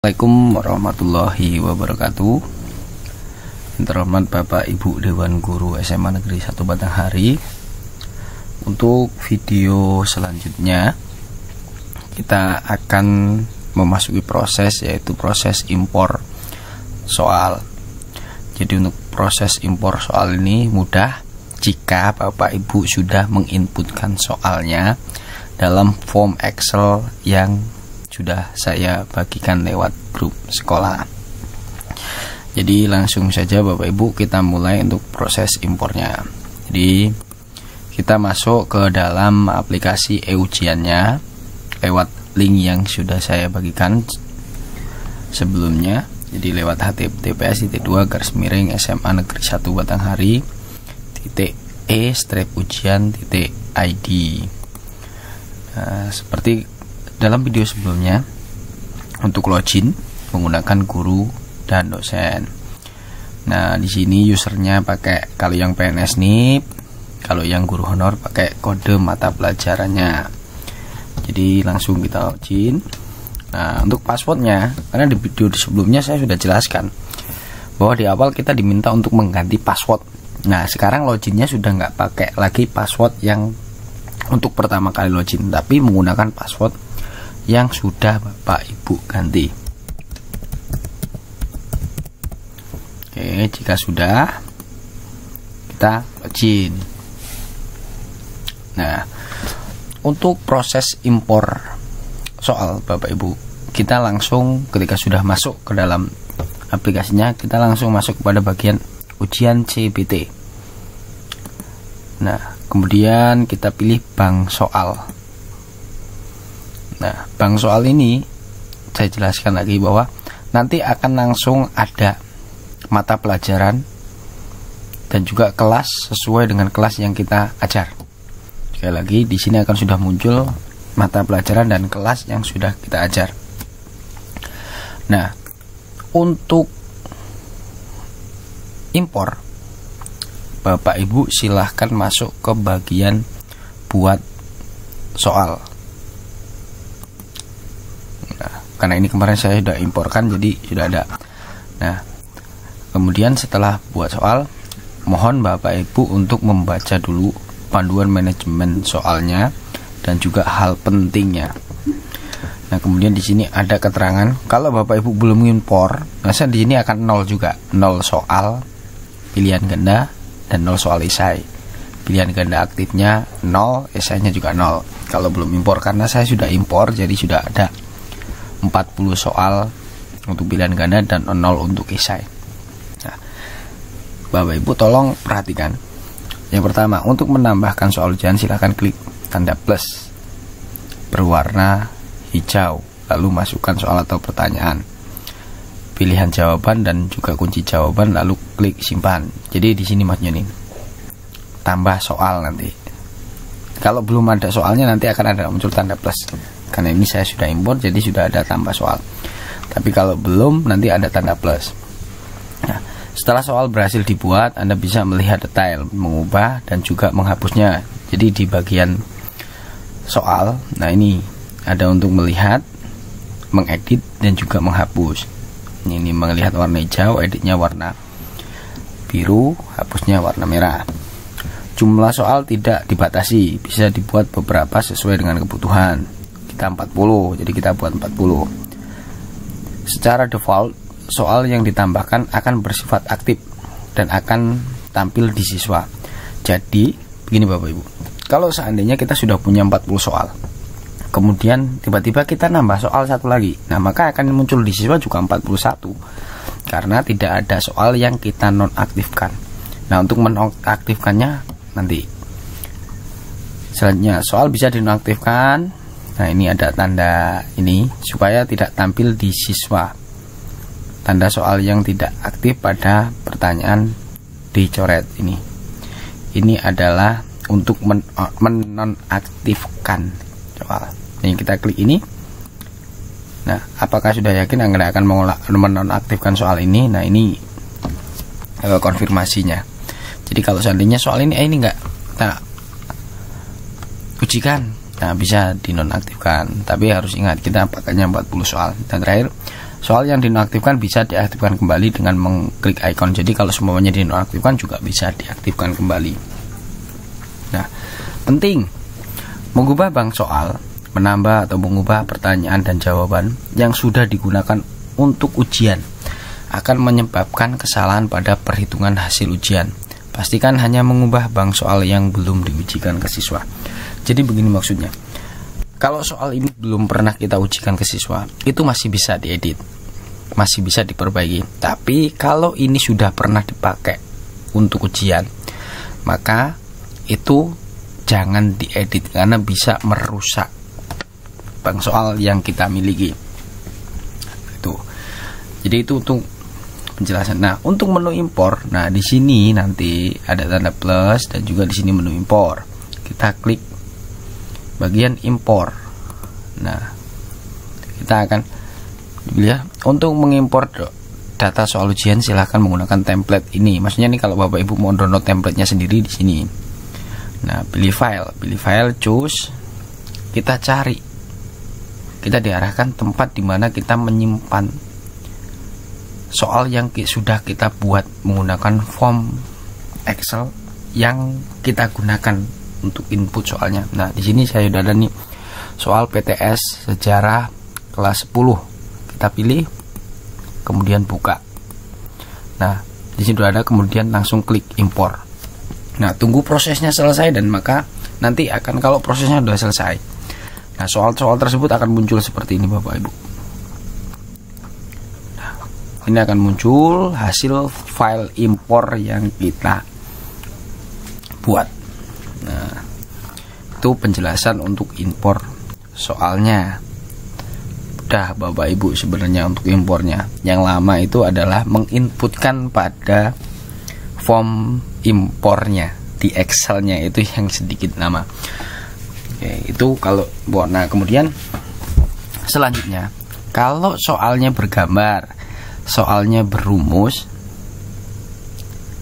Assalamualaikum warahmatullahi wabarakatuh. Yang terhormat Bapak Ibu Dewan Guru SMA Negeri 1 Batanghari. Untuk video selanjutnya kita akan memasuki proses, yaitu proses impor soal. Jadi untuk proses impor soal ini mudah jika Bapak Ibu sudah menginputkan soalnya dalam form Excel yang sudah saya bagikan lewat grup sekolah. Jadi langsung saja Bapak Ibu kita mulai untuk proses impornya. Jadi kita masuk ke dalam aplikasi e-ujiannya lewat link yang sudah saya bagikan sebelumnya. Jadi lewat https://SMA Negeri 1 Batanghari .e/ujian.id. Seperti dalam video sebelumnya, untuk login menggunakan guru dan dosen. Nah, di sini usernya pakai, kalau yang PNS NIP, kalau yang guru honor pakai kode mata pelajarannya. Jadi langsung kita login. Nah, untuk passwordnya, karena di video sebelumnya saya sudah jelaskan bahwa di awal kita diminta untuk mengganti password. Nah, sekarang loginnya sudah nggak pakai lagi password yang untuk pertama kali login, tapi menggunakan password yang sudah Bapak Ibu ganti. Oke, jika sudah, kita login. Nah, untuk proses impor soal Bapak Ibu, kita langsung ketika sudah masuk ke dalam aplikasinya, kita langsung masuk kepada bagian ujian CBT. Nah, kemudian kita pilih bank soal. Nah, bank soal ini saya jelaskan lagi bahwa nanti akan langsung ada mata pelajaran dan juga kelas sesuai dengan kelas yang kita ajar. Sekali lagi, di sini akan sudah muncul mata pelajaran dan kelas yang sudah kita ajar. Nah, untuk impor, Bapak Ibu silahkan masuk ke bagian buat soal. Karena ini kemarin saya sudah imporkan, jadi sudah ada. Nah, kemudian setelah buat soal, mohon Bapak Ibu untuk membaca dulu panduan manajemen soalnya dan juga hal pentingnya. Nah, kemudian di sini ada keterangan kalau Bapak Ibu belum impor, nah di sini akan 0 juga, 0 soal pilihan ganda dan 0 soal esai. Pilihan ganda aktifnya 0, esainya juga 0. Kalau belum impor, karena saya sudah impor, jadi sudah ada 40 soal untuk pilihan ganda dan 0 untuk esai. Nah, Bapak Ibu tolong perhatikan. Yang pertama, untuk menambahkan soal ujian silahkan klik tanda plus berwarna hijau, lalu masukkan soal atau pertanyaan, pilihan jawaban dan juga kunci jawaban, lalu klik simpan. Jadi di sini maksudnya nih, tambah soal nanti. Kalau belum ada soalnya nanti akan ada muncul tanda plus. Karena ini saya sudah impor, jadi sudah ada tambah soal. Tapi kalau belum, nanti ada tanda plus. Nah, setelah soal berhasil dibuat, Anda bisa melihat detail, mengubah dan juga menghapusnya. Jadi di bagian soal, nah ini ada untuk melihat, mengedit dan juga menghapus. Ini melihat warna hijau, editnya warna biru, hapusnya warna merah. Jumlah soal tidak dibatasi, bisa dibuat beberapa sesuai dengan kebutuhan. 40, jadi kita buat 40. Secara default, soal yang ditambahkan akan bersifat aktif dan akan tampil di siswa. Jadi begini Bapak Ibu, kalau seandainya kita sudah punya 40 soal, kemudian tiba-tiba kita nambah soal satu lagi, nah maka akan muncul di siswa juga 41, karena tidak ada soal yang kita nonaktifkan. Nah, untuk menonaktifkannya nanti selanjutnya, soal bisa dinonaktifkan. Nah, ini ada tanda ini supaya tidak tampil di siswa. Tanda soal yang tidak aktif pada pertanyaan dicoret ini. Ini adalah untuk menonaktifkan soal. Ini kita klik ini. Nah, apakah sudah yakin Anda akan menonaktifkan soal ini? Nah, ini konfirmasinya. Jadi kalau seandainya soal ini enggak kita ujikan, nah bisa dinonaktifkan, tapi harus ingat kita pakainya 40 soal. Dan terakhir, Soal yang dinonaktifkan bisa diaktifkan kembali dengan mengklik icon. Jadi kalau semuanya dinonaktifkan juga bisa diaktifkan kembali. Nah, penting mengubah bank soal, menambah atau mengubah pertanyaan dan jawaban yang sudah digunakan untuk ujian akan menyebabkan kesalahan pada perhitungan hasil ujian. Pastikan hanya mengubah bank soal yang belum diujikan ke siswa. Jadi begini maksudnya. Kalau soal ini belum pernah kita ujikan ke siswa, itu masih bisa diedit, masih bisa diperbaiki. Tapi kalau ini sudah pernah dipakai untuk ujian, maka itu jangan diedit karena bisa merusak bank soal yang kita miliki. Itu. Jadi itu untuk penjelasan. Nah, untuk menu impor, nah di sini nanti ada tanda plus dan juga di sini menu impor. Kita klik bagian impor. Nah, kita akan ya, untuk mengimpor data soal ujian silahkan menggunakan template ini. Maksudnya nih kalau Bapak Ibu mau download templatenya sendiri di sini. Nah, pilih file, choose. Kita cari. Kita diarahkan tempat di mana kita menyimpan soal yang sudah kita buat menggunakan form Excel yang kita gunakan untuk input soalnya. Nah, di sini saya udah ada nih soal PTS sejarah kelas 10. Kita pilih, kemudian buka. Nah, di sini udah ada, kemudian langsung klik impor. Nah, tunggu prosesnya selesai dan maka nanti akan, kalau prosesnya sudah selesai, nah soal-soal tersebut akan muncul seperti ini Bapak Ibu. Nah, ini akan muncul hasil file impor yang kita buat. Nah, itu penjelasan untuk impor soalnya. Udah Bapak Ibu sebenarnya untuk impornya. Yang lama itu adalah menginputkan pada form impornya di Excelnya, itu yang sedikit lama. Oke, itu kalau buat. Nah, kemudian selanjutnya, kalau soalnya bergambar, soalnya berumus,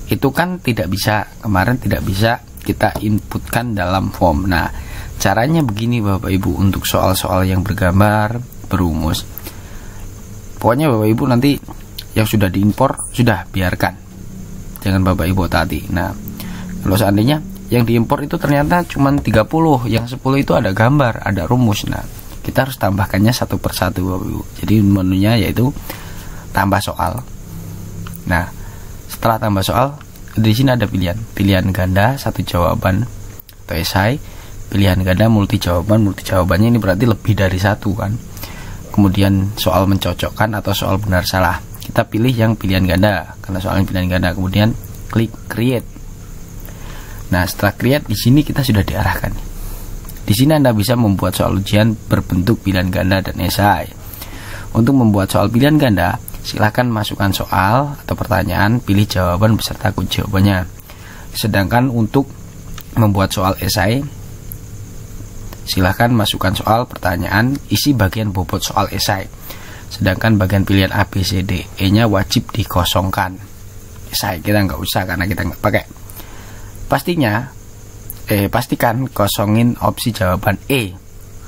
itu kan tidak bisa, kemarin tidak bisa kita inputkan dalam form. Nah, caranya begini Bapak Ibu untuk soal-soal yang bergambar, berumus. Pokoknya Bapak Ibu nanti yang sudah diimpor sudah biarkan. Jangan Bapak Ibu taati. Nah, kalau seandainya yang diimpor itu ternyata cuma 30, yang 10 itu ada gambar, ada rumus. Nah, kita harus tambahkannya satu persatu Bapak Ibu. Jadi menunya yaitu tambah soal. Nah, setelah tambah soal, di sini ada pilihan ganda satu jawaban atau esai, pilihan ganda multi jawabannya ini berarti lebih dari satu kan. Kemudian soal mencocokkan atau soal benar salah, kita pilih yang pilihan ganda karena soalnya pilihan ganda. Kemudian klik create. Nah, setelah create, di sini kita sudah diarahkan. Di sini Anda bisa membuat soal ujian berbentuk pilihan ganda dan esai. Untuk membuat soal pilihan ganda, silakan masukkan soal atau pertanyaan, pilih jawaban beserta kunci jawabannya. Sedangkan untuk membuat soal esai, silakan masukkan soal, pertanyaan, isi bagian bobot soal esai. Sedangkan bagian pilihan A, B, C, D, E-nya wajib dikosongkan. Esai kita nggak usah karena kita nggak pakai. Pastikan kosongin opsi jawaban E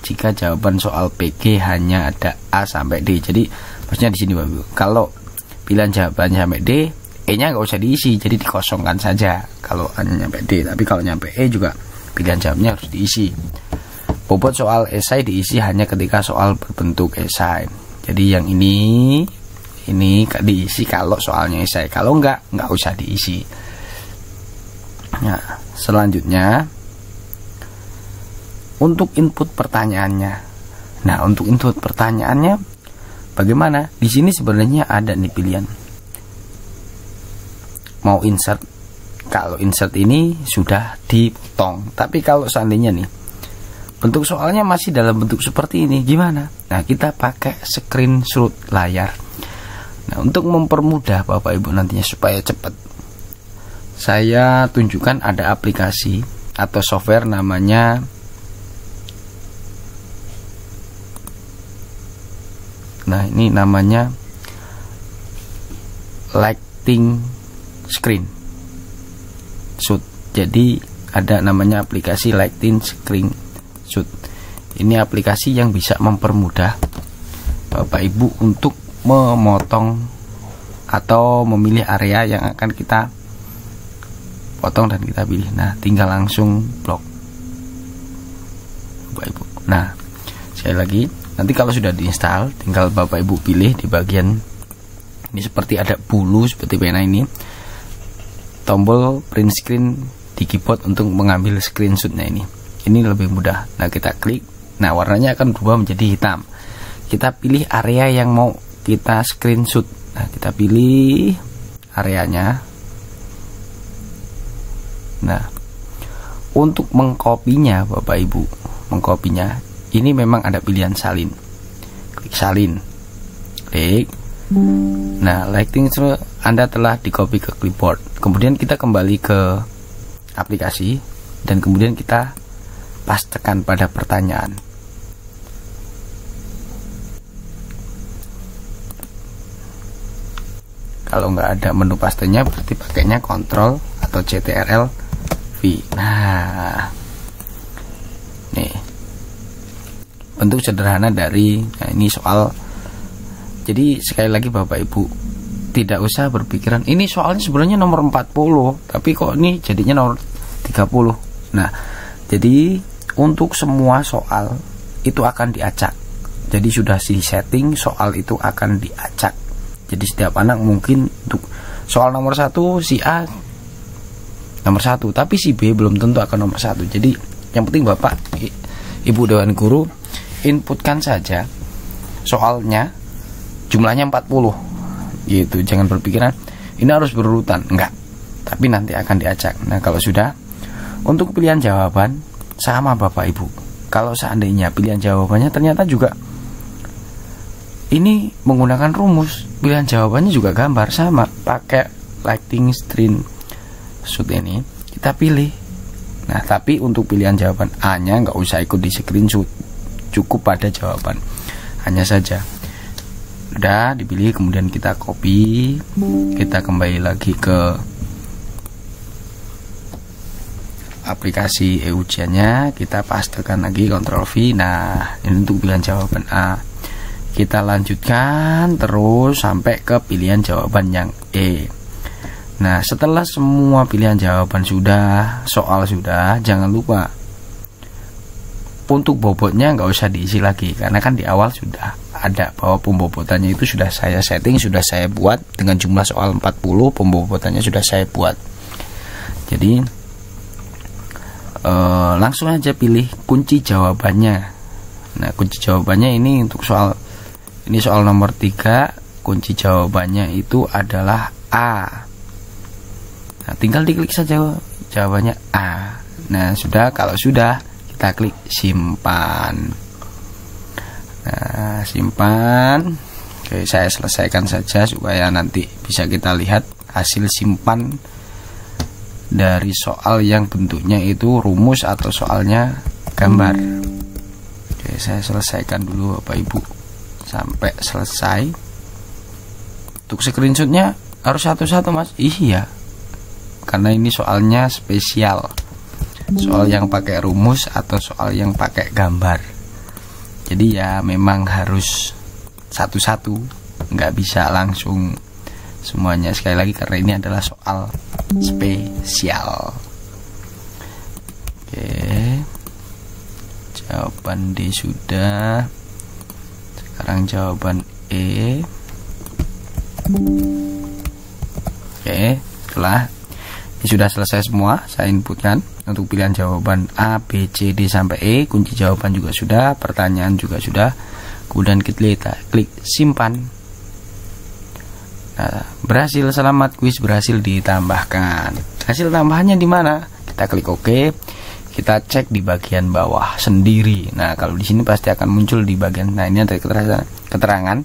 jika jawaban soal PG hanya ada A sampai D. Jadi maksudnya di sini Bapak, kalau pilihan jawabannya sampai D, E-nya nggak usah diisi, jadi dikosongkan saja kalau hanya nyampe D. Tapi kalau nyampe E juga pilihan jawabnya harus diisi. Bobot soal esai diisi hanya ketika soal berbentuk esai. Jadi yang ini diisi kalau soalnya esai. Kalau nggak usah diisi. Nah, selanjutnya untuk input pertanyaannya. Nah, untuk input pertanyaannya bagaimana? Di sini sebenarnya ada nih pilihan. Mau insert. Kalau insert ini sudah dipotong. Tapi kalau seandainya nih bentuk soalnya masih dalam bentuk seperti ini, gimana? Nah, kita pakai screenshot layar. Nah, untuk mempermudah Bapak Ibu nantinya supaya cepat, saya tunjukkan ada aplikasi atau software namanya ini namanya Lighting Screen Shoot. Jadi ada namanya aplikasi Lighting Screen Shoot. Ini aplikasi yang bisa mempermudah Bapak Ibu untuk memotong atau memilih area yang akan kita potong dan kita pilih. Nah, tinggal langsung blok, Bapak Ibu. Nah, sekali lagi, nanti kalau sudah diinstal, tinggal Bapak Ibu pilih di bagian ini, seperti ada bulu seperti pena ini, tombol print screen di keyboard untuk mengambil screenshotnya ini. Ini lebih mudah. Nah, kita klik. Nah, warnanya akan berubah menjadi hitam. Kita pilih area yang mau kita screenshot. Nah, kita pilih areanya. Nah, untuk mengkopinya Bapak Ibu, mengkopinya ini memang ada pilihan salin. Klik salin. Klik. Nah, lighting Anda telah di-copy ke clipboard. Kemudian kita kembali ke aplikasi dan kemudian kita pastekan pada pertanyaan. Kalau nggak ada menu pastenya, berarti pakainya Ctrl atau Ctrl V. Nah, nih bentuk sederhana dari, nah ini soal. Jadi sekali lagi Bapak Ibu, tidak usah berpikiran ini soalnya sebenarnya nomor 40, tapi kok ini jadinya nomor 30. Nah, jadi untuk semua soal itu akan diacak. Jadi sudah di setting soal itu akan diacak. Jadi setiap anak mungkin untuk soal nomor 1 si A nomor 1, tapi si B belum tentu akan nomor 1. Jadi yang penting Bapak Ibu Dewan Guru inputkan saja soalnya jumlahnya 40 gitu. Jangan berpikiran ini harus berurutan, enggak, tapi nanti akan diacak. Nah, kalau sudah, untuk pilihan jawaban sama Bapak Ibu. Kalau seandainya pilihan jawabannya ternyata juga ini menggunakan rumus, pilihan jawabannya juga gambar, sama pakai lighting screenshot ini kita pilih. Nah, tapi untuk pilihan jawaban A-nya nggak usah ikut di screenshot, cukup pada jawaban hanya saja. Udah dipilih, kemudian kita copy, kita kembali lagi ke aplikasi e-ujiannya, kita pastekan lagi Ctrl V. Nah, ini untuk pilihan jawaban A. Kita lanjutkan terus sampai ke pilihan jawaban yang E. Nah, setelah semua pilihan jawaban sudah, soal sudah, jangan lupa untuk bobotnya nggak usah diisi lagi, karena kan di awal sudah ada bahwa pembobotannya itu sudah saya setting, sudah saya buat dengan jumlah soal 40, pembobotannya sudah saya buat. Jadi langsung aja pilih kunci jawabannya. Nah, kunci jawabannya ini untuk soal ini soal nomor 3, kunci jawabannya itu adalah A. Nah, tinggal diklik saja jawabannya A. Nah, sudah, kalau sudah kita klik simpan. Nah, simpan. Oke, saya selesaikan saja supaya nanti bisa kita lihat hasil simpan dari soal yang bentuknya itu rumus atau soalnya gambar. Oke, saya selesaikan dulu Bapak Ibu sampai selesai. Untuk screenshotnya harus satu-satu Mas. Iya, karena ini soalnya spesial, soal yang pakai rumus atau soal yang pakai gambar. Jadi ya memang harus satu-satu, nggak bisa langsung semuanya. Sekali lagi karena ini adalah soal spesial. Oke, jawaban D sudah. Sekarang jawaban E. Oke, setelah ini sudah selesai semua, saya inputkan untuk pilihan jawaban A, B, C, D sampai E. Kunci jawaban juga sudah, pertanyaan juga sudah. Kemudian kita klik simpan. Nah, berhasil, selamat, kuis berhasil ditambahkan. Hasil tambahannya di mana? Kita klik OK. Kita cek di bagian bawah sendiri. Nah, kalau di sini pasti akan muncul di bagian. Nah, ini ada keterangan.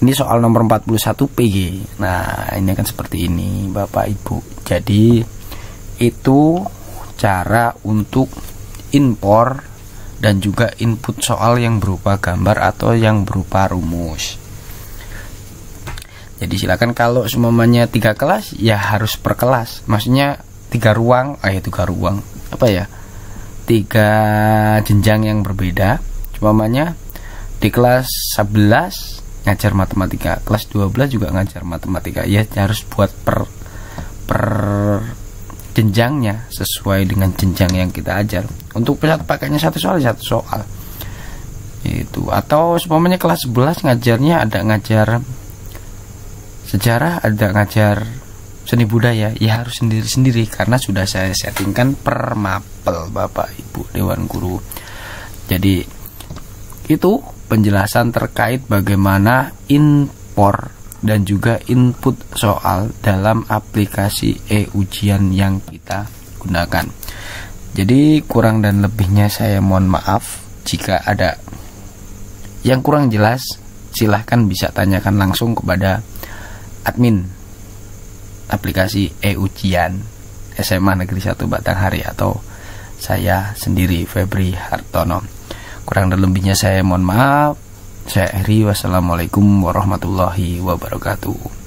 Ini soal nomor 41 PG. Nah, ini akan seperti ini, Bapak Ibu. Jadi itu cara untuk impor dan juga input soal yang berupa gambar atau yang berupa rumus. Jadi silakan, kalau semuanya 3 kelas ya harus per kelas. Maksudnya 3 ruang, 3 ruang. Apa ya? 3 jenjang yang berbeda. Semuanya di kelas 11 ngajar matematika, kelas 12 juga ngajar matematika. Ya harus buat per jenjangnya sesuai dengan jenjang yang kita ajar. Untuk pakainya satu soal itu. Atau semuanya kelas 11 ngajarnya ada ngajar sejarah, ada ngajar seni budaya, ya harus sendiri-sendiri karena sudah saya settingkan per mapel Bapak Ibu Dewan Guru. Jadi itu penjelasan terkait bagaimana impor dan juga input soal dalam aplikasi e-ujian yang kita gunakan. Jadi kurang dan lebihnya saya mohon maaf. Jika ada yang kurang jelas, silahkan bisa tanyakan langsung kepada admin aplikasi e-ujian SMA Negeri 1 Batanghari atau saya sendiri, Febri Hartono. Kurang dan lebihnya saya mohon maaf. Saya Eri, wassalamualaikum warahmatullahi wabarakatuh.